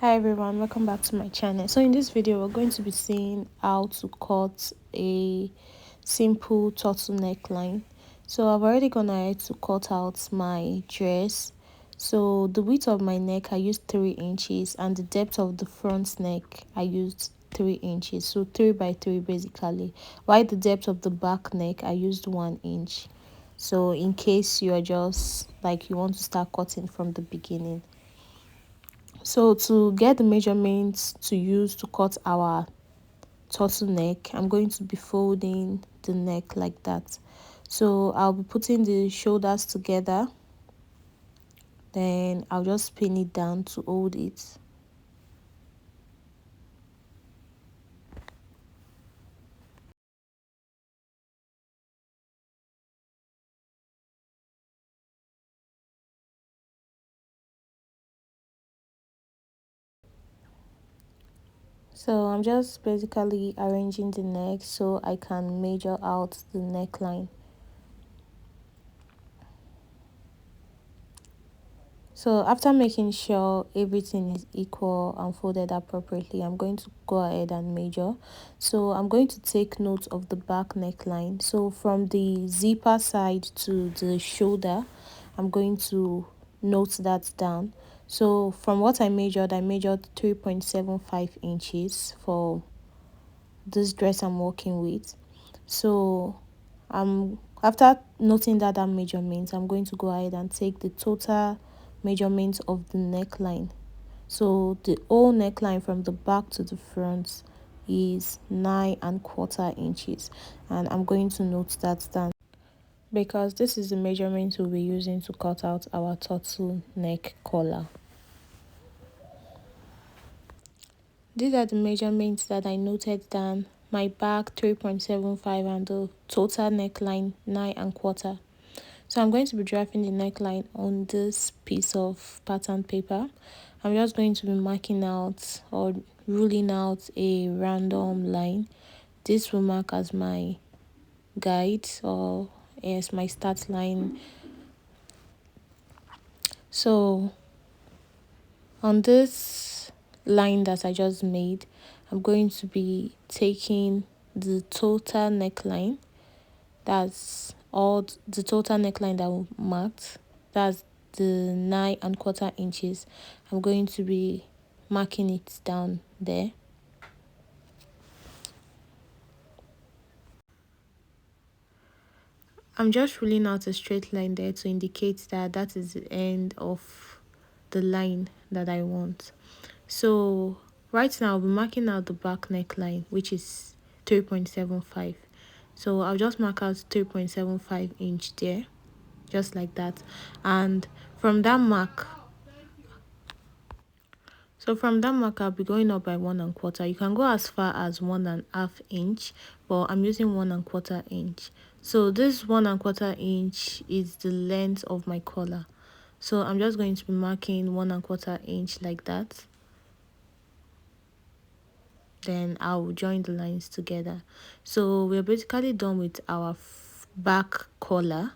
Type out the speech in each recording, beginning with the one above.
Hi everyone, welcome back to my channel. So in this video we're going to be seeing how to cut a simple turtle neckline. So I've already gone ahead to cut out my dress. So the width of my neck I used 3 inches and the depth of the front neck I used 3 inches, so 3 by 3 basically, while the depth of the back neck I used 1 inch. So in case you are just like you want to start cutting from the beginning. So to get the measurements to use to cut our turtleneck, I'm going to be folding the neck like that. So I'll be putting the shoulders together, then I'll just pin it down to hold it. So I'm just basically arranging the neck so I can measure out the neckline. So after making sure everything is equal and folded appropriately, I'm going to go ahead and measure. So I'm going to take note of the back neckline. So from the zipper side to the shoulder, I'm going to note that down. So from what I measured 3.75 inches for this dress I'm working with. So after noting that measurement, I'm going to go ahead and take the total measurement of the neckline. So the whole neckline from the back to the front is 9¼ inches, and I'm going to note that down because this is the measurement we'll be using to cut out our turtle neck collar. These are the measurements that I noted down. My back 3.75 and the total neckline 9¼ So I'm going to be drafting the neckline on this piece of pattern paper. I'm just going to be marking out or ruling out a random line. This will mark as my guide or as my start line. So on this line that I just made, I'm going to be taking the total neckline. That's all the total neckline that we marked. That's the 9¼ inches. I'm going to be marking it down there. I'm just ruling out a straight line there to indicate that that is the end of the line that I want. So right now I'll be marking out the back neckline, which is 3.75. So I'll just mark out 3.75 inch there, just like that. And from that mark, I'll be going up by 1¼ You can go as far as 1½ inch, but I'm using 1¼ inch. So this 1¼ inch is the length of my collar. So I'm just going to be marking 1¼ inch like that. Then I'll join the lines together. So we're basically done with our back collar.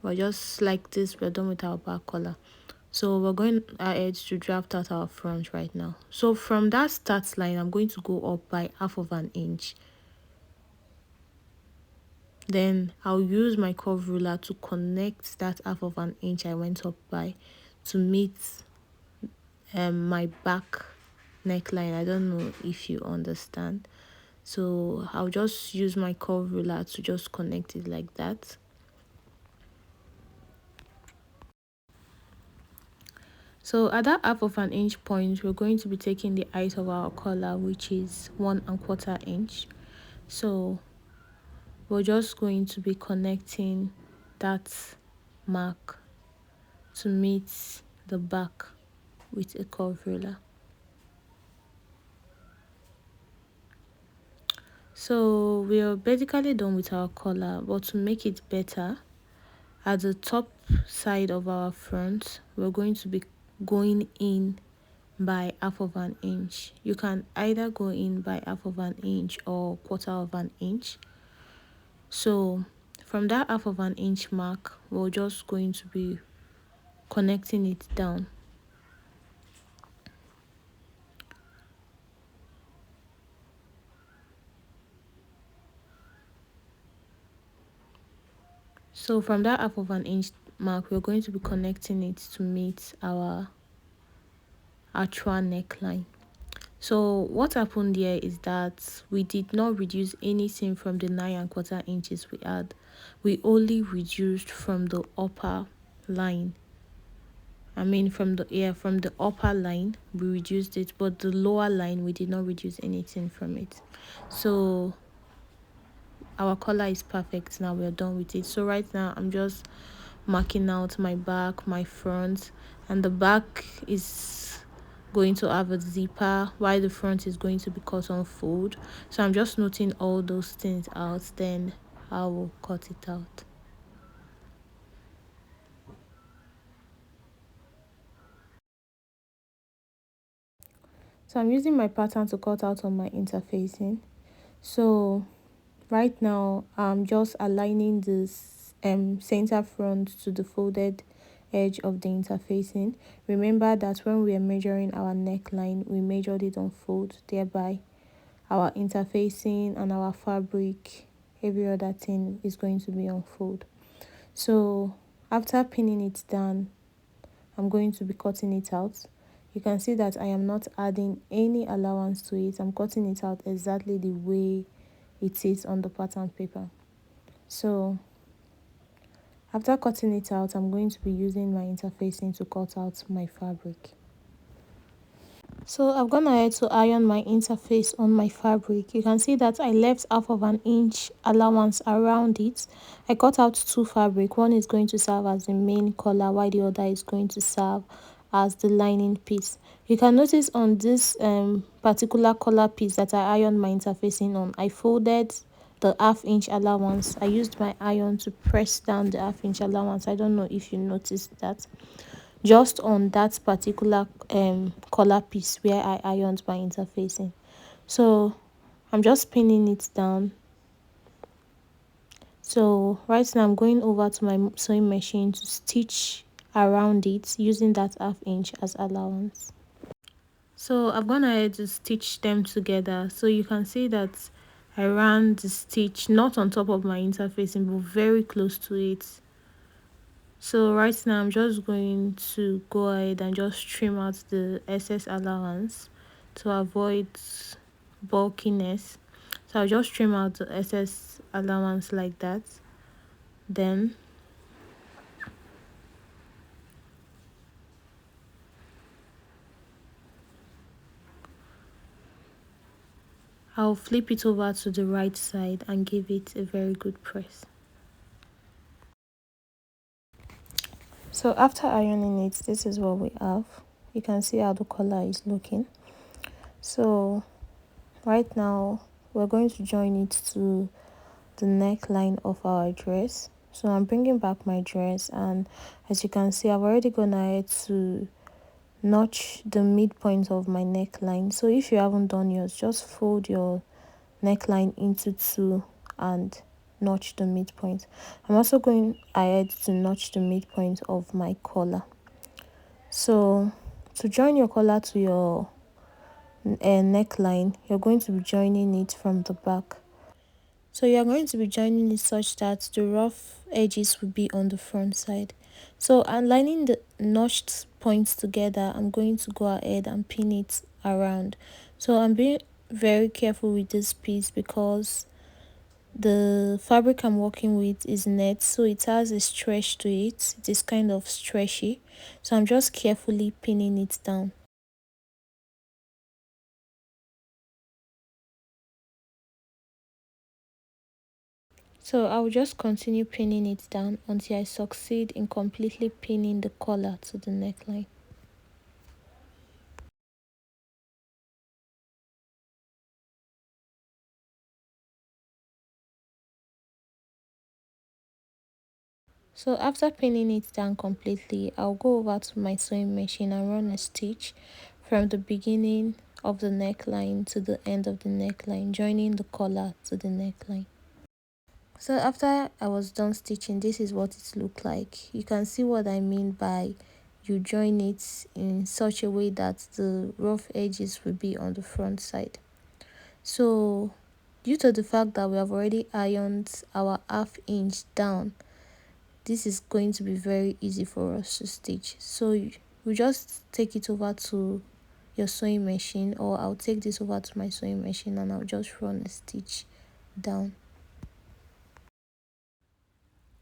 We're just like this, we're done with our back collar. So we're going ahead to draft out our front right now. So from that start line, I'm going to go up by 1/2 inch. Then I'll use my curve ruler to connect that 1/2 inch I went up by to meet my back neckline. I don't know if you understand. So I'll just use my curve ruler to just connect it like that. So at that 1/2 inch point, we're going to be taking the height of our collar, which is 1¼ inch. So we're just going to be connecting that mark to meet the back with a curve ruler. So we are basically done with our collar, but to make it better, at the top side of our front, we're going to be going in by 1/2 inch. You can either go in by 1/2 inch or 1/4 inch. So from that 1/2 inch mark, we're just going to be connecting it down. So from that half of an inch mark, we're going to be connecting it to meet our actual neckline. So what happened here is that we did not reduce anything from the 9 1/4 inches we had. We only reduced from the upper line. From the upper line we reduced it, but the lower line we did not reduce anything from it. So our collar is perfect. Now we're done with it. So right now I'm just marking out my back, my front, and the back is going to have a zipper while the front is going to be cut on fold. So I'm just noting all those things out, then I will cut it out. So I'm using my pattern to cut out on my interfacing. So right now I'm just aligning this center front to the folded edge of the interfacing. Remember that when we are measuring our neckline, we measured it on fold, thereby our interfacing and our fabric, every other thing is going to be on fold. So after pinning it down, I'm going to be cutting it out. You can see that I am not adding any allowance to it. I'm cutting it out exactly the way it is on the pattern paper. So after cutting it out, I'm going to be using my interfacing to cut out my fabric. So I've gone ahead to iron my interface on my fabric. You can see that I left half of an inch allowance around it. I cut out two fabric. One is going to serve as the main collar, while the other is going to serve as the lining piece. You can notice on this particular collar piece that I ironed my interfacing on, I folded the half-inch allowance. I used my iron to press down the half-inch allowance. I don't know if you noticed that. Just on that particular collar piece where I ironed my interfacing. So I'm just pinning it down. So right now I'm going over to my sewing machine to stitch around it using that half-inch as allowance. So I've gone ahead to stitch them together. So you can see that I ran the stitch not on top of my interfacing but very close to it. So right now I'm just going to go ahead and just trim out the excess allowance to avoid bulkiness. So I'll just trim out the excess allowance like that. Then I'll flip it over to the right side and give it a very good press. So after ironing it, this is what we have. You can see how the collar is looking. So right now we're going to join it to the neckline of our dress. So I'm bringing back my dress, and as you can see, I've already gone ahead to notch the midpoint of my neckline. So if you haven't done yours, just fold your neckline into two and notch the midpoint. I'm also going ahead to notch the midpoint of my collar. So to join your collar to your neckline, you're going to be joining it from the back. So you're going to be joining it such that the rough edges will be on the front side. So aligning the notched points together, I'm going to go ahead and pin it around. So I'm being very careful with this piece because the fabric I'm working with is net, so it has a stretch to it. It is kind of stretchy. So I'm just carefully pinning it down. So I will just continue pinning it down until I succeed in completely pinning the collar to the neckline. So after pinning it down completely, I'll go over to my sewing machine and run a stitch from the beginning of the neckline to the end of the neckline, joining the collar to the neckline. So after I was done stitching, this is what it looked like. You can see what I mean by you join it in such a way that the rough edges will be on the front side. So due to the fact that we have already ironed our half inch down, this is going to be very easy for us to stitch. So we just take it over to your sewing machine, or I'll take this over to my sewing machine and I'll just run a stitch down.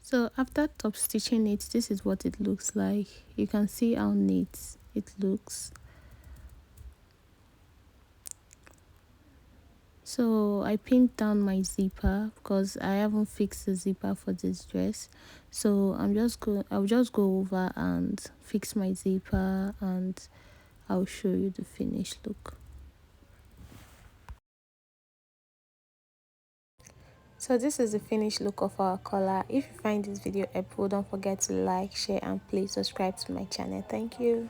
So after top stitching it, this is what it looks like. You can see how neat it looks. So I pinned down my zipper because I haven't fixed the zipper for this dress. So I'll just go over and fix my zipper and I'll show you the finished look. So this is the finished look of our collar. If you find this video helpful, don't forget to like, share and please subscribe to my channel. Thank you.